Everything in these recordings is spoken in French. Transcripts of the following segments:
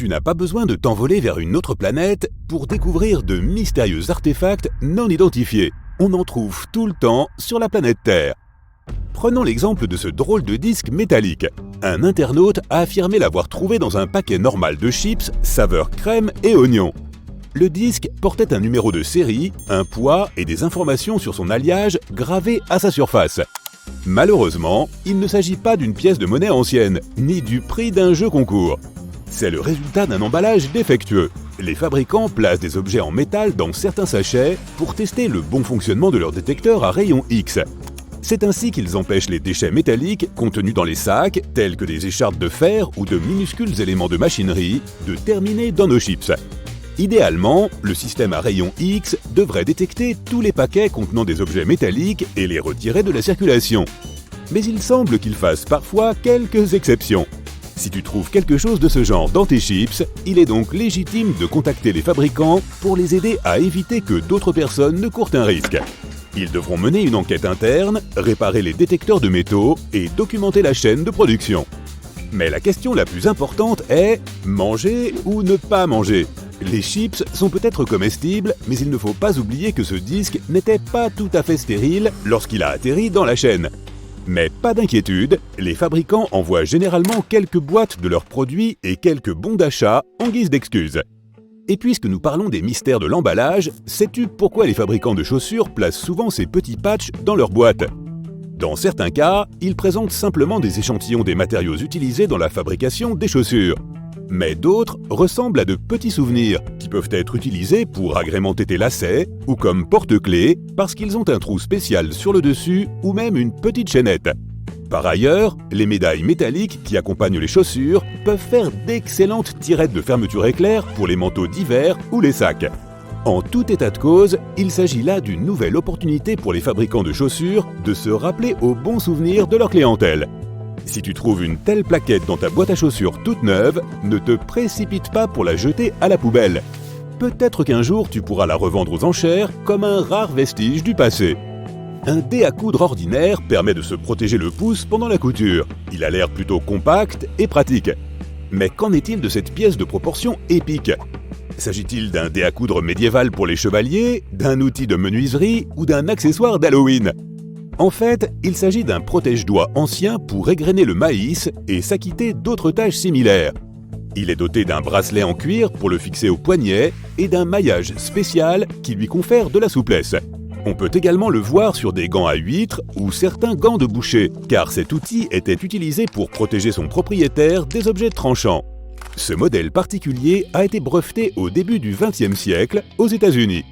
Tu n'as pas besoin de t'envoler vers une autre planète pour découvrir de mystérieux artefacts non identifiés. On en trouve tout le temps sur la planète Terre. Prenons l'exemple de ce drôle de disque métallique. Un internaute a affirmé l'avoir trouvé dans un paquet normal de chips, saveur crème et oignon. Le disque portait un numéro de série, un poids et des informations sur son alliage gravées à sa surface. Malheureusement, il ne s'agit pas d'une pièce de monnaie ancienne, ni du prix d'un jeu concours. C'est le résultat d'un emballage défectueux. Les fabricants placent des objets en métal dans certains sachets pour tester le bon fonctionnement de leur détecteur à rayon X. C'est ainsi qu'ils empêchent les déchets métalliques contenus dans les sacs, tels que des écharpes de fer ou de minuscules éléments de machinerie, de terminer dans nos chips. Idéalement, le système à rayon X devrait détecter tous les paquets contenant des objets métalliques et les retirer de la circulation. Mais il semble qu'il fasse parfois quelques exceptions. Si tu trouves quelque chose de ce genre dans tes chips, il est donc légitime de contacter les fabricants pour les aider à éviter que d'autres personnes ne courent un risque. Ils devront mener une enquête interne, réparer les détecteurs de métaux et documenter la chaîne de production. Mais la question la plus importante est « manger ou ne pas manger ?» Les chips sont peut-être comestibles, mais il ne faut pas oublier que ce disque n'était pas tout à fait stérile lorsqu'il a atterri dans la chaîne. Mais pas d'inquiétude, les fabricants envoient généralement quelques boîtes de leurs produits et quelques bons d'achat en guise d'excuse. Et puisque nous parlons des mystères de l'emballage, sais-tu pourquoi les fabricants de chaussures placent souvent ces petits patchs dans leurs boîtes ? Dans certains cas, ils présentent simplement des échantillons des matériaux utilisés dans la fabrication des chaussures. Mais d'autres ressemblent à de petits souvenirs qui peuvent être utilisés pour agrémenter tes lacets ou comme porte-clés parce qu'ils ont un trou spécial sur le dessus ou même une petite chaînette. Par ailleurs, les médailles métalliques qui accompagnent les chaussures peuvent faire d'excellentes tirettes de fermeture éclair pour les manteaux d'hiver ou les sacs. En tout état de cause, il s'agit là d'une nouvelle opportunité pour les fabricants de chaussures de se rappeler aux bons souvenirs de leur clientèle. Si tu trouves une telle plaquette dans ta boîte à chaussures toute neuve, ne te précipite pas pour la jeter à la poubelle. Peut-être qu'un jour tu pourras la revendre aux enchères comme un rare vestige du passé. Un dé à coudre ordinaire permet de se protéger le pouce pendant la couture. Il a l'air plutôt compact et pratique. Mais qu'en est-il de cette pièce de proportion épique ? S'agit-il d'un dé à coudre médiéval pour les chevaliers, d'un outil de menuiserie ou d'un accessoire d'Halloween ? En fait, il s'agit d'un protège-doigts ancien pour égrener le maïs et s'acquitter d'autres tâches similaires. Il est doté d'un bracelet en cuir pour le fixer au poignet et d'un maillage spécial qui lui confère de la souplesse. On peut également le voir sur des gants à huîtres ou certains gants de boucher, car cet outil était utilisé pour protéger son propriétaire des objets tranchants. Ce modèle particulier a été breveté au début du XXe siècle aux États-Unis.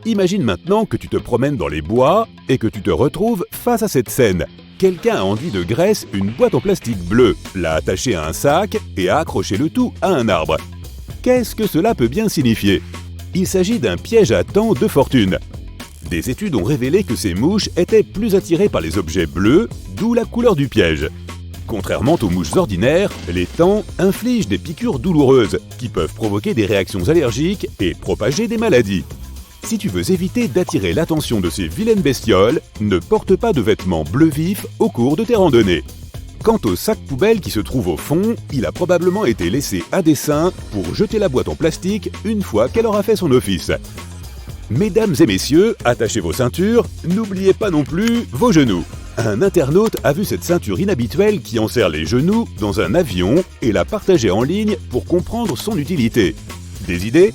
Imagine maintenant que tu te promènes dans les bois et que tu te retrouves face à cette scène. Quelqu'un a enduit de graisse une boîte en plastique bleu, l'a attachée à un sac et a accroché le tout à un arbre. Qu'est-ce que cela peut bien signifier ? Il s'agit d'un piège à temps de fortune. Des études ont révélé que ces mouches étaient plus attirées par les objets bleus, d'où la couleur du piège. Contrairement aux mouches ordinaires, les tans infligent des piqûres douloureuses qui peuvent provoquer des réactions allergiques et propager des maladies. Si tu veux éviter d'attirer l'attention de ces vilaines bestioles, ne porte pas de vêtements bleu vif au cours de tes randonnées. Quant au sac poubelle qui se trouve au fond, il a probablement été laissé à dessein pour jeter la boîte en plastique une fois qu'elle aura fait son office. Mesdames et messieurs, attachez vos ceintures, n'oubliez pas non plus vos genoux. Un internaute a vu cette ceinture inhabituelle qui enserre les genoux dans un avion et l'a partagée en ligne pour comprendre son utilité. Des idées ?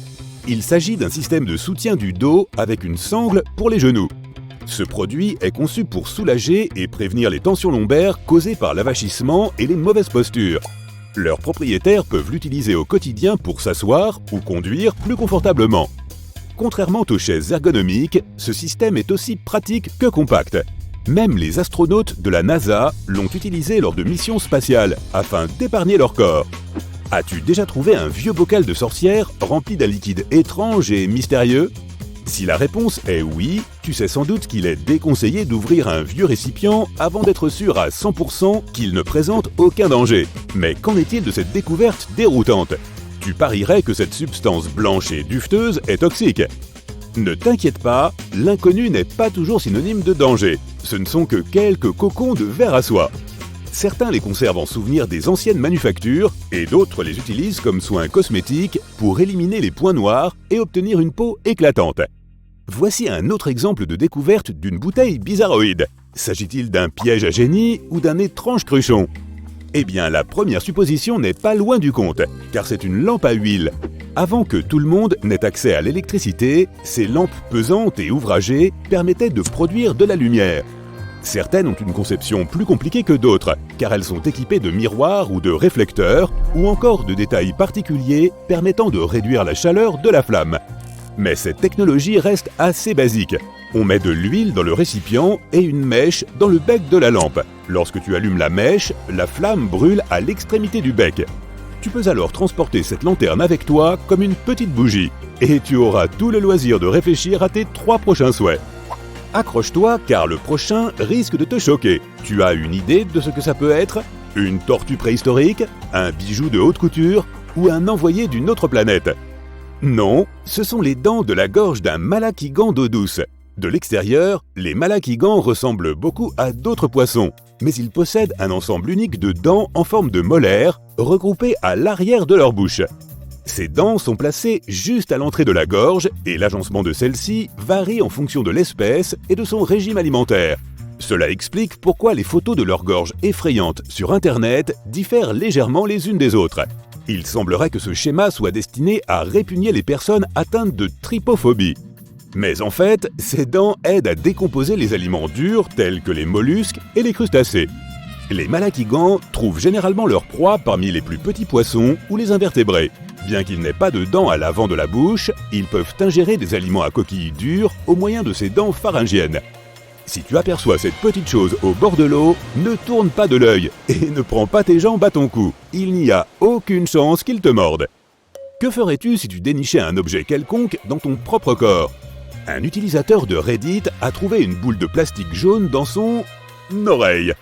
Il s'agit d'un système de soutien du dos avec une sangle pour les genoux. Ce produit est conçu pour soulager et prévenir les tensions lombaires causées par l'avachissement et les mauvaises postures. Leurs propriétaires peuvent l'utiliser au quotidien pour s'asseoir ou conduire plus confortablement. Contrairement aux chaises ergonomiques, ce système est aussi pratique que compact. Même les astronautes de la NASA l'ont utilisé lors de missions spatiales afin d'épargner leur corps. As-tu déjà trouvé un vieux bocal de sorcière rempli d'un liquide étrange et mystérieux ? Si la réponse est oui, tu sais sans doute qu'il est déconseillé d'ouvrir un vieux récipient avant d'être sûr à 100% qu'il ne présente aucun danger. Mais qu'en est-il de cette découverte déroutante ? Tu parierais que cette substance blanche et dufteuse est toxique. Ne t'inquiète pas, l'inconnu n'est pas toujours synonyme de danger. Ce ne sont que quelques cocons de verre à soie. Certains les conservent en souvenir des anciennes manufactures et d'autres les utilisent comme soin cosmétique pour éliminer les points noirs et obtenir une peau éclatante. Voici un autre exemple de découverte d'une bouteille bizarroïde. S'agit-il d'un piège à génie ou d'un étrange cruchon? Eh bien, la première supposition n'est pas loin du compte, car c'est une lampe à huile. Avant que tout le monde n'ait accès à l'électricité, ces lampes pesantes et ouvragées permettaient de produire de la lumière. Certaines ont une conception plus compliquée que d'autres, car elles sont équipées de miroirs ou de réflecteurs, ou encore de détails particuliers permettant de réduire la chaleur de la flamme. Mais cette technologie reste assez basique. On met de l'huile dans le récipient et une mèche dans le bec de la lampe. Lorsque tu allumes la mèche, la flamme brûle à l'extrémité du bec. Tu peux alors transporter cette lanterne avec toi comme une petite bougie, et tu auras tout le loisir de réfléchir à tes 3 prochains souhaits. Accroche-toi car le prochain risque de te choquer. Tu as une idée de ce que ça peut être? Une tortue préhistorique? Un bijou de haute couture? Ou un envoyé d'une autre planète? Non, ce sont les dents de la gorge d'un malaquigan d'eau douce. De l'extérieur, les malakigans ressemblent beaucoup à d'autres poissons, mais ils possèdent un ensemble unique de dents en forme de molaires, regroupées à l'arrière de leur bouche. Ces dents sont placées juste à l'entrée de la gorge et l'agencement de celle-ci varie en fonction de l'espèce et de son régime alimentaire. Cela explique pourquoi les photos de leur gorge effrayante sur Internet diffèrent légèrement les unes des autres. Il semblerait que ce schéma soit destiné à répugner les personnes atteintes de trypophobie. Mais en fait, ces dents aident à décomposer les aliments durs tels que les mollusques et les crustacés. Les malakigans trouvent généralement leur proie parmi les plus petits poissons ou les invertébrés. Bien qu'ils n'aient pas de dents à l'avant de la bouche, ils peuvent ingérer des aliments à coquilles dures au moyen de ces dents pharyngiennes. Si tu aperçois cette petite chose au bord de l'eau, ne tourne pas de l'œil et ne prends pas tes jambes à ton cou. Il n'y a aucune chance qu'il te morde. Que ferais-tu si tu dénichais un objet quelconque dans ton propre corps? Un utilisateur de Reddit a trouvé une boule de plastique jaune dans son oreille.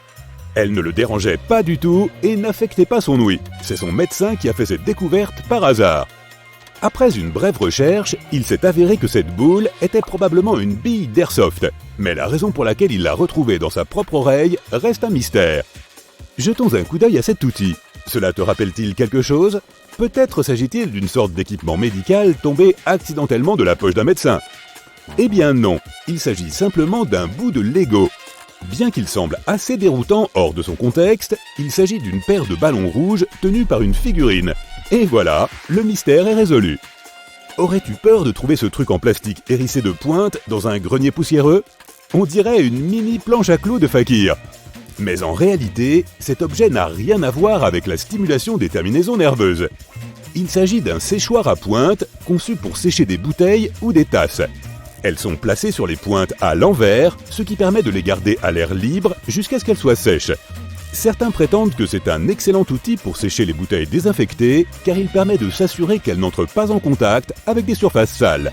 Elle ne le dérangeait pas du tout et n'affectait pas son ouïe. C'est son médecin qui a fait cette découverte par hasard. Après une brève recherche, il s'est avéré que cette boule était probablement une bille d'airsoft. Mais la raison pour laquelle il l'a retrouvée dans sa propre oreille reste un mystère. Jetons un coup d'œil à cet outil. Cela te rappelle-t-il quelque chose? Peut-être s'agit-il d'une sorte d'équipement médical tombé accidentellement de la poche d'un médecin. Eh bien non, il s'agit simplement d'un bout de Lego. Bien qu'il semble assez déroutant hors de son contexte, il s'agit d'une paire de ballons rouges tenus par une figurine. Et voilà, le mystère est résolu. Aurais-tu peur de trouver ce truc en plastique hérissé de pointes dans un grenier poussiéreux? On dirait une mini planche à clous de fakir. Mais en réalité, cet objet n'a rien à voir avec la stimulation des terminaisons nerveuses. Il s'agit d'un séchoir à pointe conçu pour sécher des bouteilles ou des tasses. Elles sont placées sur les pointes à l'envers, ce qui permet de les garder à l'air libre jusqu'à ce qu'elles soient sèches. Certains prétendent que c'est un excellent outil pour sécher les bouteilles désinfectées, car il permet de s'assurer qu'elles n'entrent pas en contact avec des surfaces sales.